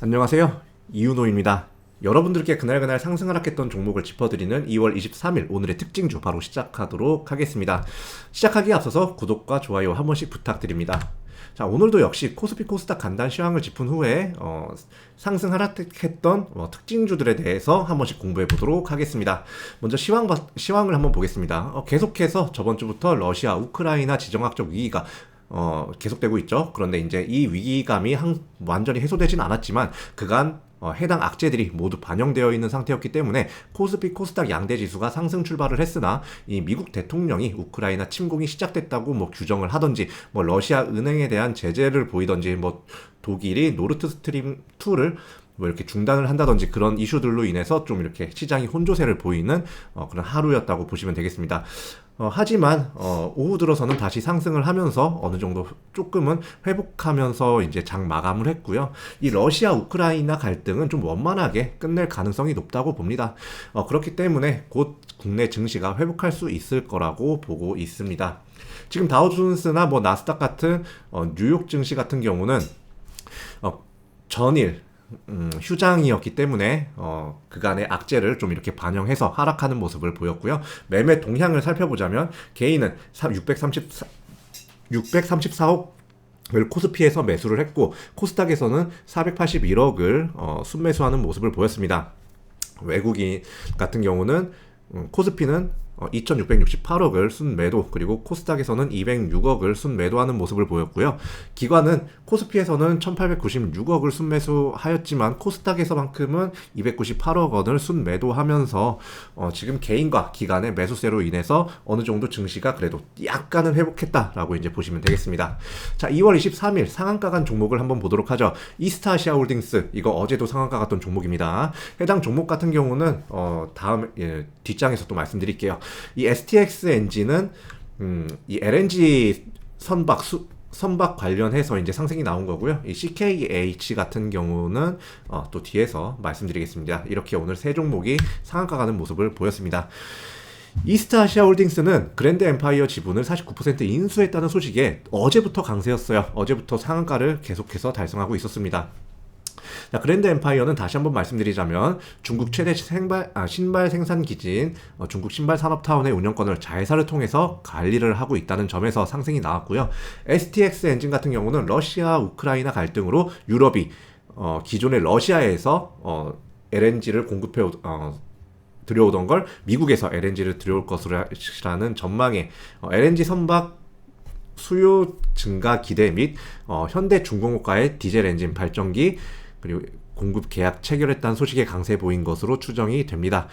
안녕하세요. 이윤호입니다. 여러분들께 그날그날 상승 하락했던 종목을 짚어드리는 2월 23일 오늘의 특징주 바로 시작하도록 하겠습니다. 시작하기에 앞서서 구독과 좋아요 한 번씩 부탁드립니다. 자, 오늘도 역시 코스피 코스닥 간단 시황을 짚은 후에 상승 하락했던 특징주들에 대해서 한 번씩 공부해 보도록 하겠습니다. 먼저 시황을 한번 보겠습니다. 계속해서 저번 주부터 러시아, 우크라이나 지정학적 위기가 계속되고 있죠. 그런데 이제 이 위기감이 완전히 해소되진 않았지만 그간 해당 악재들이 모두 반영되어 있는 상태였기 때문에 코스피 코스닥 양대 지수가 상승 출발을 했으나 이 미국 대통령이 우크라이나 침공이 시작됐다고 규정을 하던지 러시아 은행에 대한 제재를 보이던지 독일이 노르트 스트림 2를 이렇게 중단을 한다든지 그런 이슈들로 인해서 좀 이렇게 시장이 혼조세를 보이는 그런 하루였다고 보시면 되겠습니다. 하지만 오후 들어서는 다시 상승을 하면서 어느 정도 조금은 회복하면서 이제 장 마감을 했고요. 이 러시아 우크라이나 갈등은 좀 원만하게 끝낼 가능성이 높다고 봅니다. 그렇기 때문에 곧 국내 증시가 회복할 수 있을 거라고 보고 있습니다. 지금 다우존스나 나스닥 같은 뉴욕 증시 같은 경우는 전일 휴장이었기 때문에 그간의 악재를 좀 이렇게 반영해서 하락하는 모습을 보였고요. 매매 동향을 살펴보자면 개인은 634억을 코스피에서 매수를 했고 코스닥에서는 481억을 순매수하는 모습을 보였습니다. 외국인 같은 경우는 코스피는 2,668억을 순매도, 그리고 코스닥에서는 206억을 순매도하는 모습을 보였고요. 기관은 코스피에서는 1,896억을 순매수하였지만 코스닥에서만큼은 298억 원을 순매도하면서 지금 개인과 기관의 매수세로 인해서 어느 정도 증시가 그래도 약간은 회복했다라고 이제 보시면 되겠습니다. 자, 2월 23일 상한가 간 종목을 한번 보도록 하죠. 이스타아시아 홀딩스, 이거 어제도 상한가 갔던 종목입니다. 해당 종목 같은 경우는 다음 뒷장에서 또 말씀드릴게요. 이 STX 엔진은 이 LNG 선박 관련해서 이제 상승이 나온 거고요. 이 CKH 같은 경우는 또 뒤에서 말씀드리겠습니다. 이렇게 오늘 세 종목이 상한가 가는 모습을 보였습니다. 이스타아시아 홀딩스는 그랜드 엠파이어 지분을 49% 인수했다는 소식에 어제부터 강세였어요. 어제부터 상한가를 계속해서 달성하고 있었습니다. 자, 그랜드 엠파이어는 다시 한번 말씀드리자면 중국 최대 신발 생산 기지인 중국 신발 산업타운의 운영권을 자회사를 통해서 관리를 하고 있다는 점에서 상승이 나왔고요. STX 엔진 같은 경우는 러시아 우크라이나 갈등으로 유럽이 기존의 러시아에서 LNG를 공급해 들여오던 걸 미국에서 LNG를 들여올 것이라는 전망에 LNG 선박 수요 증가 기대 및 현대중공업과의 디젤 엔진 발전기 그리고 공급 계약 체결했다는 소식에 강세 보인 것으로 추정이 됩니다.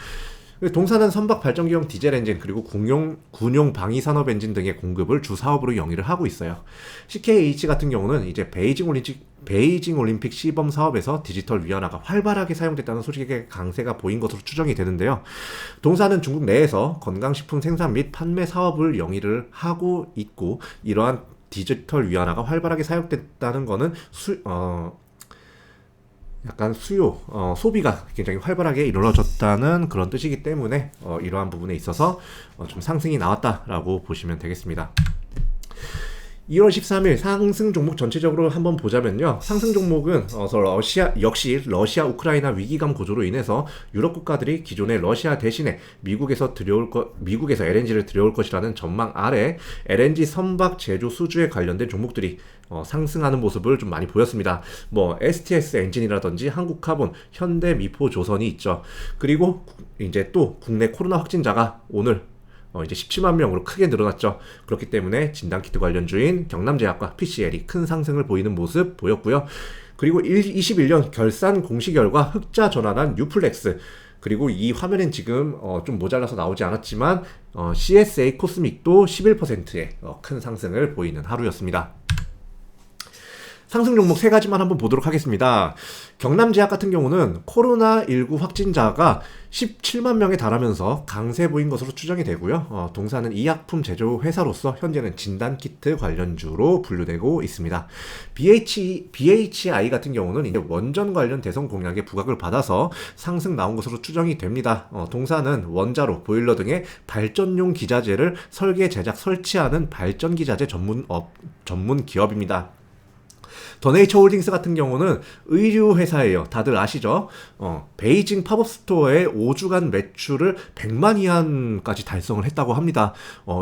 동사는 선박 발전기용 디젤 엔진 그리고 군용 방위 산업 엔진 등의 공급을 주 사업으로 영위를 하고 있어요. CKH 같은 경우는 이제 베이징 올림픽 시범 사업에서 디지털 위안화가 활발하게 사용됐다는 소식에 강세가 보인 것으로 추정이 되는데요. 동사는 중국 내에서 건강식품 생산 및 판매 사업을 영위를 하고 있고 이러한 디지털 위안화가 활발하게 사용됐다는 것은 약간 소비가 굉장히 활발하게 이루어졌다는 그런 뜻이기 때문에 이러한 부분에 있어서 좀 상승이 나왔다라고 보시면 되겠습니다. 2월 13일 상승 종목 전체적으로 한번 보자면요. 상승 종목은 역시 러시아 우크라이나 위기감 고조로 인해서 유럽 국가들이 기존의 러시아 대신에 미국에서 LNG를 들여올 것이라는 전망 아래 LNG 선박 제조 수주에 관련된 종목들이 상승하는 모습을 좀 많이 보였습니다. STS 엔진이라든지 한국카본, 현대미포조선이 있죠. 그리고 이제 또 국내 코로나 확진자가 오늘 이제 17만 명으로 크게 늘어났죠. 그렇기 때문에 진단키트 관련주인 경남제약과 PCL이 큰 상승을 보이는 모습 보였고요. 그리고 21년 결산 공시 결과 흑자 전환한 유플렉스, 그리고 이 화면엔 지금 좀 모자라서 나오지 않았지만 CSA 코스믹도 11%의 큰 상승을 보이는 하루였습니다. 상승 종목 세 가지만 한번 보도록 하겠습니다. 경남제약 같은 경우는 코로나19 확진자가 17만 명에 달하면서 강세 보인 것으로 추정이 되고요. 동사는医薬품 제조 회사로서 현재는 진단키트 관련주로 분류되고 있습니다. BHI 같은 경우는 이제 원전 관련 대선 공약의 부각을 받아서 상승 나온 것으로 추정이 됩니다. 동사는 원자로, 보일러 등의 발전용 기자재를 설계, 제작, 설치하는 발전기자재 전문 기업입니다. 더네이처 홀딩스 같은 경우는 의류 회사예요. 다들 아시죠? 베이징 팝업 스토어의 5주간 매출을 100만 위안까지 달성을 했다고 합니다.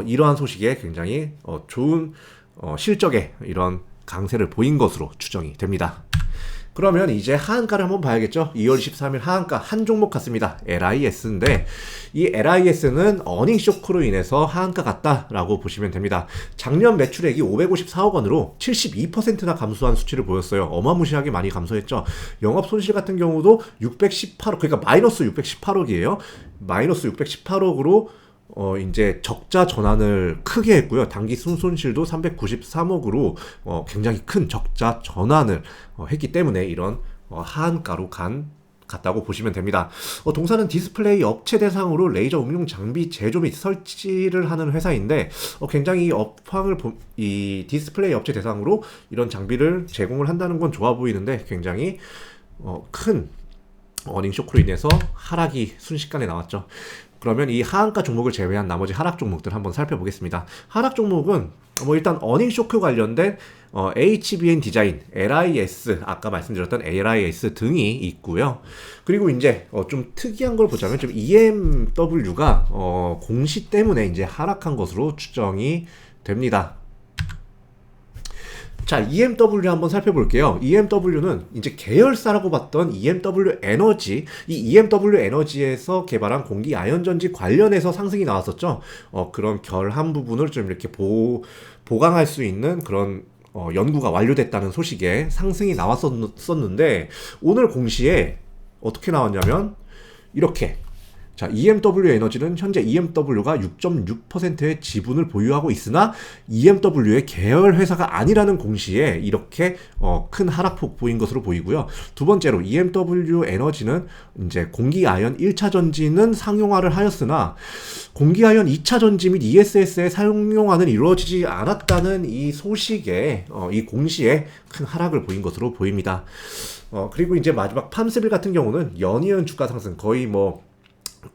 이러한 소식에 굉장히 좋은 실적에 이런 강세를 보인 것으로 추정이 됩니다. 그러면 이제 하한가를 한번 봐야겠죠. 2월 23일 하한가 한 종목 같습니다. LIS인데 이 LIS는 어닝 쇼크로 인해서 하한가 같다라고 보시면 됩니다. 작년 매출액이 554억 원으로 72%나 감소한 수치를 보였어요. 어마무시하게 많이 감소했죠. 영업 손실 같은 경우도 618억, 그러니까 마이너스 618억이에요. 마이너스 618억으로 이제 적자 전환을 크게 했고요. 단기 순손실도 393억으로 굉장히 큰 적자 전환을 했기 때문에 이런 하한가로 갔다고 보시면 됩니다. 동사는 디스플레이 업체 대상으로 레이저 응용 장비 제조 및 설치를 하는 회사인데 굉장히 이 디스플레이 업체 대상으로 이런 장비를 제공을 한다는 건 좋아 보이는데 굉장히 큰 어닝 쇼크로 인해서 하락이 순식간에 나왔죠. 그러면 이 하한가 종목을 제외한 나머지 하락 종목들 한번 살펴보겠습니다. 하락 종목은 일단 어닝 쇼크 관련된 HBN 디자인, LIS, 아까 말씀드렸던 LIS 등이 있고요. 그리고 이제 좀 특이한 걸 보자면 좀 EMW가 공시 때문에 이제 하락한 것으로 추정이 됩니다. 자, EMW 한번 살펴볼게요. EMW는 이제 계열사라고 봤던 EMW 에너지, 이 EMW 에너지에서 개발한 공기 아연전지 관련해서 상승이 나왔었죠. 그런 결함 부분을 좀 이렇게 보강할 수 있는 그런 연구가 완료됐다는 소식에 상승이 나왔었는데 오늘 공시에 어떻게 나왔냐면 이렇게. 자, EMW 에너지는 현재 EMW가 6.6%의 지분을 보유하고 있으나 EMW의 계열 회사가 아니라는 공시에 이렇게 큰 하락폭 보인 것으로 보이고요. 두 번째로 EMW 에너지는 이제 공기아연 1차 전지는 상용화를 하였으나 공기아연 2차 전지 및 ESS의 상용화는 이루어지지 않았다는 이 소식에 이 공시에 큰 하락을 보인 것으로 보입니다. 그리고 이제 마지막 팜스빌 같은 경우는 연이은 주가 상승 거의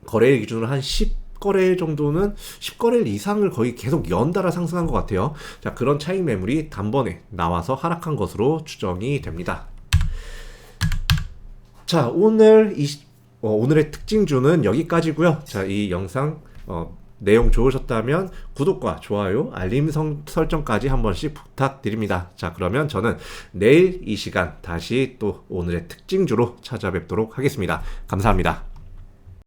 거래일 기준으로 한 10거래일 정도는 10거래일 이상을 거의 계속 연달아 상승한 것 같아요. 자, 그런 차익 매물이 단번에 나와서 하락한 것으로 추정이 됩니다. 자, 오늘의 특징주는 여기까지고요. 자, 이 영상 내용 좋으셨다면 구독과 좋아요, 알림 설정까지 한 번씩 부탁드립니다. 자, 그러면 저는 내일 이 시간 다시 또 오늘의 특징주로 찾아뵙도록 하겠습니다. 감사합니다.